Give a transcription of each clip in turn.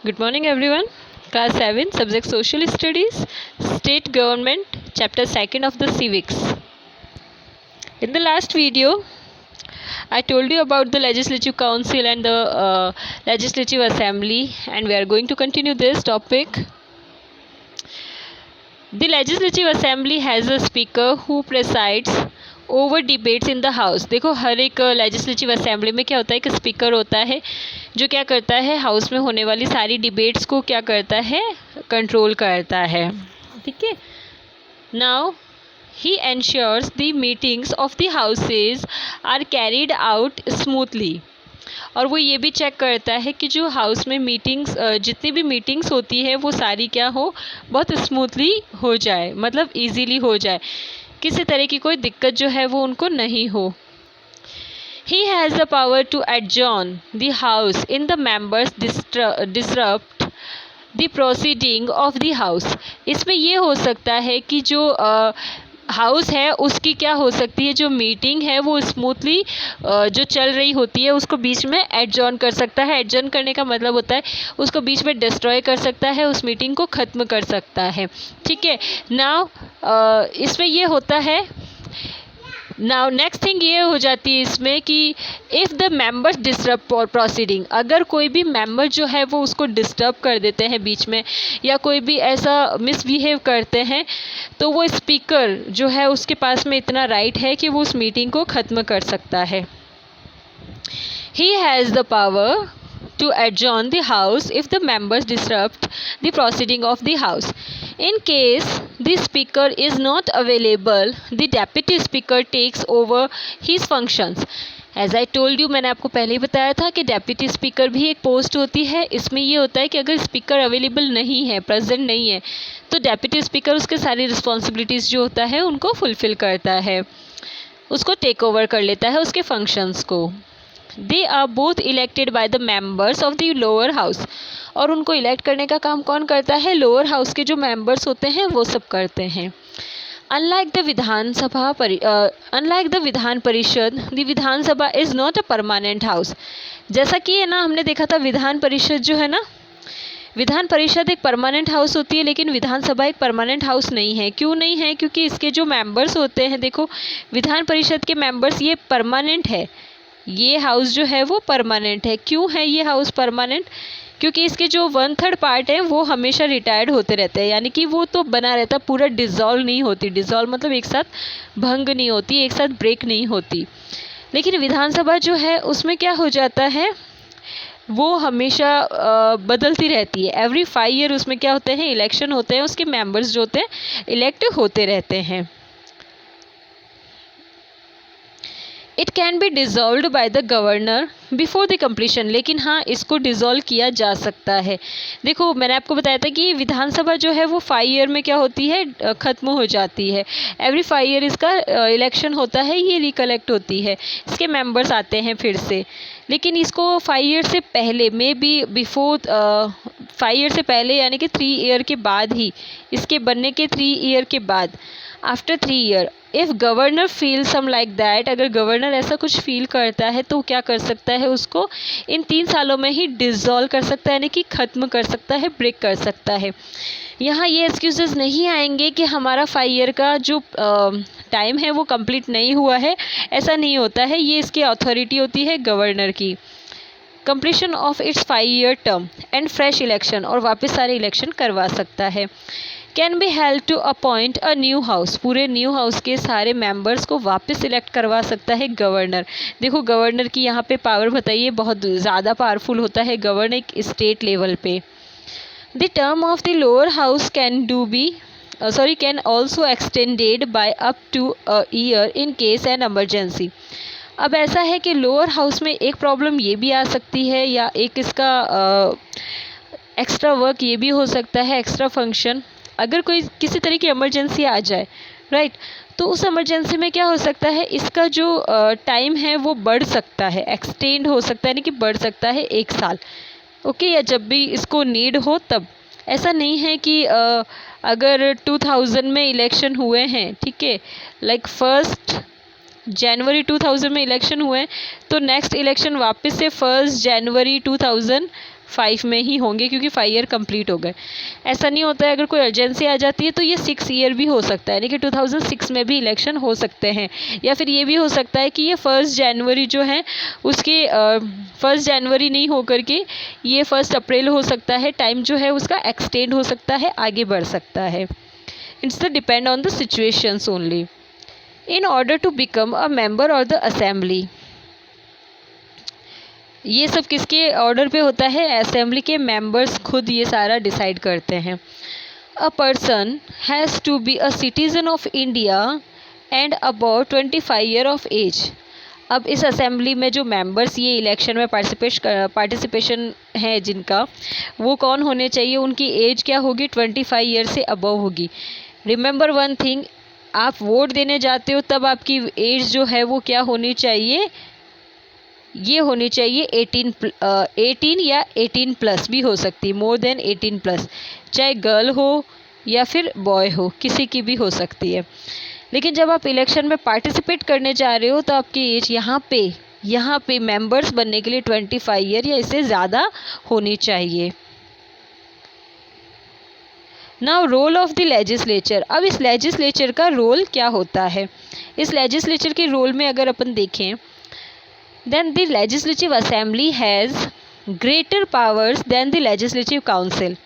Good morning, everyone. Class 7, Subject Social Studies, State Government, Chapter 2 of the Civics. In the last video, I told you about the Legislative Council and the Legislative Assembly, and we are going to continue this topic. The Legislative Assembly has a speaker who presides over debates in the house. देखो, हर एक legislative assembly में क्या होता है, एक speaker होता है जो क्या करता है, हाउस में होने वाली सारी डिबेट्स को क्या करता है, कंट्रोल करता है। ठीक है। Now he ensures the meetings of the houses are carried out smoothly. और वो ये भी चेक करता है कि जो हाउस में मीटिंग्स, जितनी भी मीटिंग्स होती है वो सारी क्या हो, बहुत स्मूथली हो जाए, मतलब इजीली हो जाए, किसी तरह की कोई दिक्कत जो है वो उनको नहीं हो। He has the power to adjourn the house in the members disrupt the proceeding of the house। इसमें ये हो सकता है कि जो हाउस है उसकी क्या हो सकती है, जो मीटिंग है वो स्मूथली जो चल रही होती है उसको बीच में एडजॉर्न कर सकता है। एडजॉर्न करने का मतलब होता है उसको बीच में डिस्ट्रॉय कर सकता है, उस मीटिंग को ख़त्म कर सकता है। ठीक है। नाउ इसमें ये होता है, नाउ नेक्स्ट थिंग ये हो जाती है इसमें कि if the members disturb proceeding, अगर कोई भी मेंबर जो है वो उसको डिस्टर्ब कर देते हैं बीच में, या कोई भी ऐसा मिसबिहेव करते हैं, तो वो स्पीकर जो है उसके पास में इतना राइट है कि वो उस मीटिंग को ख़त्म कर सकता है। He has the power to adjourn the house if the members disrupt the proceeding of the house. In case the speaker is not available, the deputy speaker takes over his functions. As I told you, मैंने आपको पहले ही बताया था कि deputy speaker भी एक post होती है। इसमें ये होता है कि अगर स्पीकर अवेलेबल नहीं है, प्रेजेंट नहीं है, तो डेप्यूटी स्पीकर उसके सारी रिस्पॉन्सिबिलिटीज़ जो होता है उनको फुलफ़िल करता है, उसको टेक ओवर कर लेता है, उसके फंक्शंस को। They are both elected by the members of the lower house. और उनको इलेक्ट करने का काम कौन करता है, लोअर हाउस के जो मेंबर्स होते हैं वो सब करते हैं। Unlike the Vidhan Parishad, the Vidhan Sabha is not a permanent house. जैसा कि है ना, हमने देखा था विधान परिषद जो है ना, विधान परिषद एक परमानेंट हाउस होती है, लेकिन विधानसभा एक परमानेंट हाउस नहीं है। क्यों नहीं है? क्योंकि इसके जो मेंबर्स होते हैं, देखो विधान परिषद के मेंबर्स ये परमानेंट है, ये हाउस जो है वो परमानेंट है। क्यों है ये हाउस परमानेंट? क्योंकि इसके जो 1/3 पार्ट है वो हमेशा रिटायर्ड होते रहते हैं, यानी कि वो तो बना रहता, पूरा डिज़ोल्व नहीं होती। डिज़ोल्व मतलब एक साथ भंग नहीं होती, एक साथ ब्रेक नहीं होती। लेकिन विधानसभा जो है उसमें क्या हो जाता है, वो हमेशा बदलती रहती है। एवरी 5 ईयर उसमें क्या होते हैं, इलेक्शन होते हैं, उसके मेंबर्स जो होते हैं इलेक्ट होते रहते हैं। It can be dissolved by the governor before the completion. लेकिन हाँ, इसको डिज़ोल्व किया जा सकता है। देखो, मैंने आपको बताया था कि विधानसभा जो है वो 5 ईयर में क्या होती है, ख़त्म हो जाती है। एवरी 5 ईयर इसका इलेक्शन होता है, ये रिकलेक्ट होती है, इसके मेंबर्स आते हैं फिर से। लेकिन इसको 5 ईयर से पहले, मे बी बिफोर 5 ईयर से पहले, यानी कि 3 ईयर के बाद ही, इसके बनने के 3 ईयर के बाद, after 3 year, if governor feel some like that, अगर गवर्नर ऐसा कुछ फील करता है तो क्या कर सकता है, उसको इन 3 सालों में ही डिज़ोल्व कर सकता है, यानी कि ख़त्म कर सकता है, ब्रेक कर सकता है। यहाँ ये एक्सक्यूजेस नहीं आएंगे कि हमारा 5 ईयर का जो टाइम है वो कंप्लीट नहीं हुआ है, ऐसा नहीं होता है। ये इसकी अथॉरिटी होती है गवर्नर की। Completion of its 5 year term and fresh election, और वापस सारे इलेक्शन करवा सकता है। Can be held to appoint a new house, पूरे न्यू हाउस के सारे मेंबर्स को वापस इलेक्ट करवा सकता है गवर्नर। देखो, गवर्नर की यहाँ पे पावर बताइए, बहुत ज़्यादा पावरफुल होता है गवर्नर एक स्टेट लेवल पे। The term of the lower house can also extended by up to a year in case an emergency. अब ऐसा है कि लोअर हाउस में एक प्रॉब्लम ये भी आ सकती है, या एक इसका एक्स्ट्रा वर्क ये भी हो सकता है, एक्स्ट्रा फंक्शन। अगर कोई किसी तरह की इमरजेंसी आ जाए, राइट, तो उस इमरजेंसी में क्या हो सकता है, इसका जो टाइम है वो बढ़ सकता है, एक्सटेंड हो सकता है, यानी कि बढ़ सकता है 1 साल। ओके, या जब भी इसको नीड हो तब। ऐसा नहीं है कि अगर 2000 में इलेक्शन हुए हैं, ठीक है, लाइक 1 जनवरी 2000 में इलेक्शन हुए, तो नेक्स्ट इलेक्शन वापस से 1 जनवरी 2000 5 में ही होंगे क्योंकि 5 ईयर कंप्लीट हो गए। ऐसा नहीं होता है, अगर कोई अर्जेंसी आ जाती है तो ये 6 ईयर भी हो सकता है, यानी कि 2006 में भी इलेक्शन हो सकते हैं। या फिर ये भी हो सकता है कि ये 1 जनवरी जो है उसके 1 जनवरी नहीं हो करके ये 1 अप्रैल हो सकता है। टाइम जो है उसका एक्सटेंड हो सकता है, आगे बढ़ सकता है। It's the depend on the situations only. In order to become a member of the assembly, ये सब किसके ऑर्डर पे होता है? असेंबली के मेंबर्स खुद ये सारा डिसाइड करते हैं। A person has to be a citizen of India and about 25 year of age. अब इस असेंबली में जो मेंबर्स ये इलेक्शन में पार्टिसिपेशन है जिनका, वो कौन होने चाहिए? उनकी एज क्या होगी? 25 ईयर से अबव होगी। रिमेंबर वन थिंग, आप वोट देने जाते हो तब आपकी एज जो है वो क्या होनी चाहिए? ये होनी चाहिए 18 या 18 प्लस भी हो सकती है, मोर देन 18 प्लस, चाहे गर्ल हो या फिर बॉय हो, किसी की भी हो सकती है। लेकिन जब आप इलेक्शन में पार्टिसिपेट करने जा रहे हो तो आपकी एज यहाँ पे मेंबर्स बनने के लिए 25 ईयर या इससे ज़्यादा होनी चाहिए। Now role of the legislature. अब इस लेजिस्लेचर का रोल क्या होता है? इस लेजिस्लेचर के रोल में अगर अपन देखें, then the legislative assembly has greater powers than the legislative council.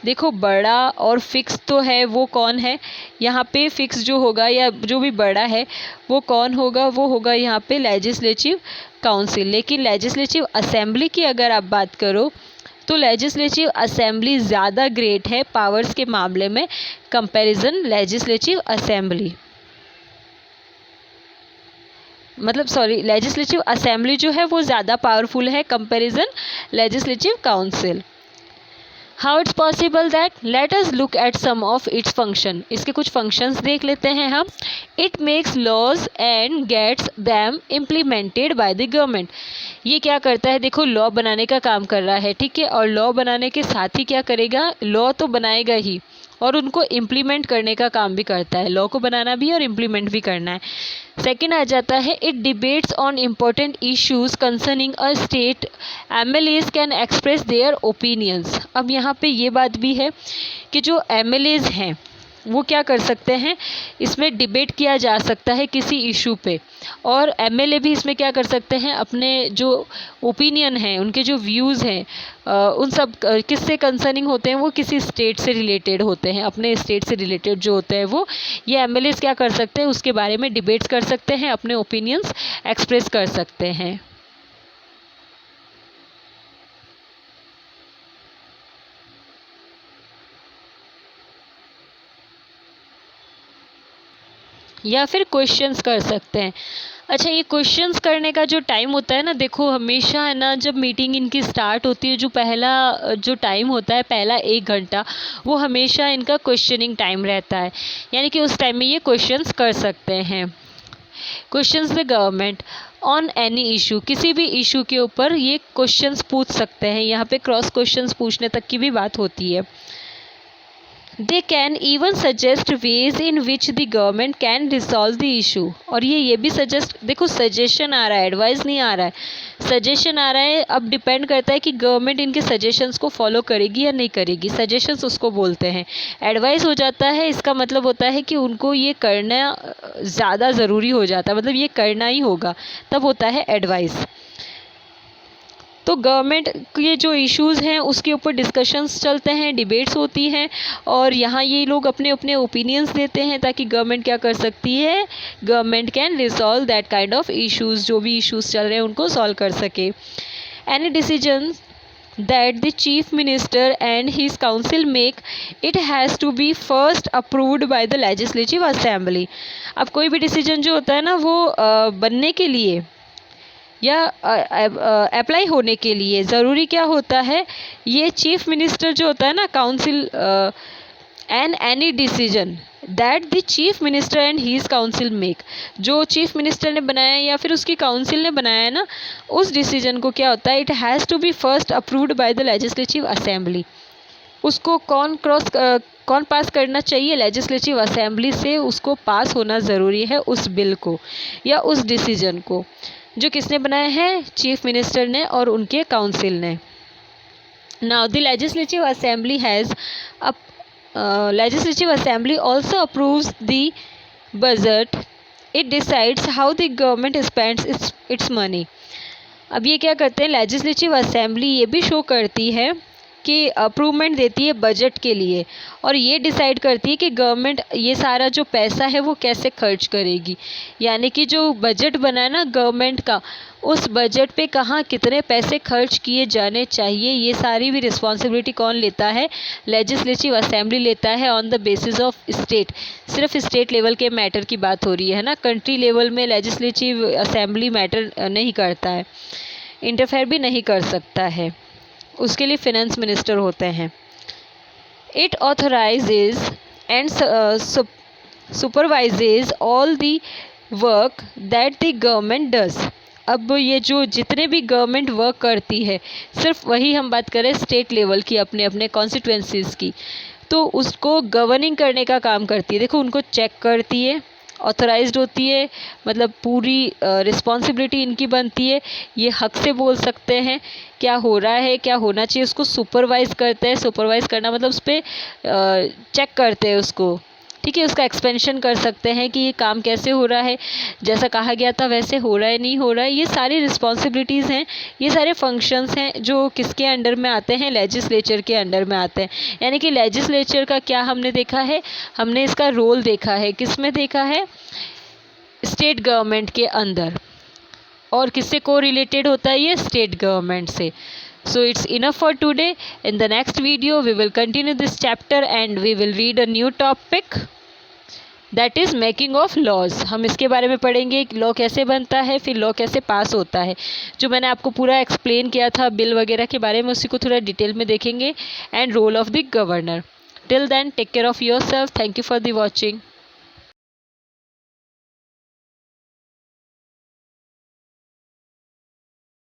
देखो, बड़ा और फिक्स तो है, वो कौन है यहाँ पे? फिक्स जो होगा या जो भी बड़ा है वो कौन होगा? वो होगा यहाँ पे लेजिस्लेटिव काउंसिल। लेकिन लेजिस्लेटिव असेंबली की अगर आप बात करो तो लेजिस्लेटिव असेंबली ज़्यादा ग्रेट है पावर्स के मामले में, comparison legislative assembly, legislative assembly जो है वो ज़्यादा पावरफुल है comparison legislative council. How it's possible that? Let us look at some of its function. इसके कुछ फंक्शंस देख लेते हैं हम। It makes laws and gets them implemented by the government. ये क्या करता है? देखो, लॉ बनाने का काम कर रहा है, ठीक है, और लॉ बनाने के साथ ही क्या करेगा? लॉ तो बनाएगा ही और उनको इम्प्लीमेंट करने का काम भी करता है। लॉ को बनाना भी और इम्प्लीमेंट भी करना है। सेकेंड आ जाता है, it debates on important issues concerning a state, MLAs can express their opinions. अब यहाँ पे ये बात भी है कि जो एमएलएज हैं वो क्या कर सकते हैं? इसमें डिबेट किया जा सकता है किसी इशू पे, और एमएलए भी इसमें क्या कर सकते हैं? अपने जो ओपिनियन हैं, उनके जो व्यूज़ हैं, उन सब किससे कंसर्निंग होते हैं? वो किसी स्टेट से रिलेटेड होते हैं, अपने स्टेट से रिलेटेड जो होते हैं वो ये एमएलएज क्या कर सकते हैं? उसके बारे में डिबेट्स कर सकते हैं, अपने ओपिनियंस एक्सप्रेस कर सकते हैं। या फिर क्वेश्चंस कर सकते हैं। अच्छा, ये क्वेश्चंस करने का जो टाइम होता है ना, देखो हमेशा है ना, जब मीटिंग इनकी स्टार्ट होती है, जो पहला जो टाइम होता है, पहला 1 घंटा, वो हमेशा इनका क्वेश्चनिंग टाइम रहता है, यानी कि उस टाइम में ये क्वेश्चंस कर सकते हैं। Questions the government on any issue, किसी भी इशू के ऊपर ये क्वेश्चंस पूछ सकते हैं। यहाँ पे क्रॉस क्वेश्चंस पूछने तक की भी बात होती है। They can even suggest ways in which the government can resolve the issue. और ये भी सजेस्ट, देखो सजेशन आ रहा है, एडवाइस नहीं आ रहा है, सजेशन आ रहा है। अब डिपेंड करता है कि गवर्नमेंट इनके सजेशंस को फॉलो करेगी या नहीं करेगी, सजेशंस उसको बोलते हैं। एडवाइस हो जाता है, इसका मतलब होता है कि उनको ये करना ज़्यादा ज़रूरी हो जाता है, मतलब ये करना ही होगा, तब होता है एडवाइस। तो गवर्नमेंट के जो इश्यूज़ हैं उसके ऊपर डिस्कशंस चलते हैं, डिबेट्स होती हैं, और यहाँ ये लोग अपने अपने ओपिनियंस देते हैं ताकि गवर्नमेंट क्या कर सकती है? Government can resolve that kind of issues, जो भी इश्यूज़ चल रहे हैं उनको सॉल्व कर सके। Any decision that the chief minister and his council make, it has to be first approved by the legislative assembly। अब कोई भी डिसीजन जो होता है ना, वो बनने के लिए या अप्लाई होने के लिए ज़रूरी क्या होता है? ये चीफ मिनिस्टर जो होता है ना, council and any decision that the chief minister and his council make, जो चीफ मिनिस्टर ने बनाया है या फिर उसकी काउंसिल ने बनाया है ना, उस डिसीजन को क्या होता है? It has to be first approved by the legislative assembly. उसको कौन पास करना चाहिए? लेजिस्लेटिव असेंबली से उसको पास होना ज़रूरी है, उस बिल को या उस डिसीजन को, जो किसने बनाया है? चीफ मिनिस्टर ने और उनके काउंसिल ने। Now the legislative assembly legislative assembly also approves the budget. It decides how the government spends its money. अब ये क्या करते हैं, लेजिस्लेटिव असेंबली ये भी शो करती है कि अप्रूवमेंट देती है बजट के लिए, और ये डिसाइड करती है कि गवर्नमेंट ये सारा जो पैसा है वो कैसे खर्च करेगी। यानी कि जो बजट बना है ना गवर्नमेंट का, उस बजट पे कहाँ कितने पैसे खर्च किए जाने चाहिए, ये सारी भी रिस्पॉन्सिबिलिटी कौन लेता है, लेजिस्लेटिव असेंबली लेता है on the basis of state. सिर्फ स्टेट लेवल के मैटर की बात हो रही है ना, कंट्री लेवल में लेजिस्लेटिव असेंबली मैटर नहीं करता है, इंटरफेयर भी नहीं कर सकता है, उसके लिए फिनेंस मिनिस्टर होते हैं। It authorises and supervises all the work that the government does. अब ये जो जितने भी गवर्नमेंट वर्क करती है, सिर्फ वही हम बात करें स्टेट लेवल की, अपने अपने कॉन्स्टिट्यूएंसीज की, तो उसको गवर्निंग करने का काम करती है। देखो उनको चेक करती है, ऑथराइज्ड होती है, मतलब पूरी रिस्पॉन्सिबिलिटी इनकी बनती है, ये हक से बोल सकते हैं क्या हो रहा है, क्या होना चाहिए, उसको सुपरवाइज़ करते हैं। सुपरवाइज़ करना मतलब उस पर चेक करते हैं उसको, ठीक है, उसका एक्सपेंशन कर सकते हैं कि ये काम कैसे हो रहा है, जैसा कहा गया था वैसे हो रहा है नहीं हो रहा है। ये सारी रिस्पॉन्सिबिलिटीज़ हैं, ये सारे फंक्शंस हैं जो किसके अंडर में आते हैं, लेजिस्लेचर के अंडर में आते हैं। यानी कि लेजिस्लेचर का क्या हमने देखा है, हमने इसका रोल देखा है, किस में देखा है, स्टेट गवर्नमेंट के अंदर, और किससे को रिलेटेड होता है ये, स्टेट गवर्नमेंट से। So it's enough for today. In the next video we will continue this chapter and we will read a new topic, that is making of laws. हम इसके बारे में पढ़ेंगे कि लॉ कैसे बनता है, फिर लॉ कैसे पास होता है। जो मैंने आपको पूरा एक्सप्लेन किया था बिल वगैरह के बारे में, उसी को थोड़ा डिटेल में देखेंगे, and role of the governor. Till then take care of yourself. Thank you for the watching.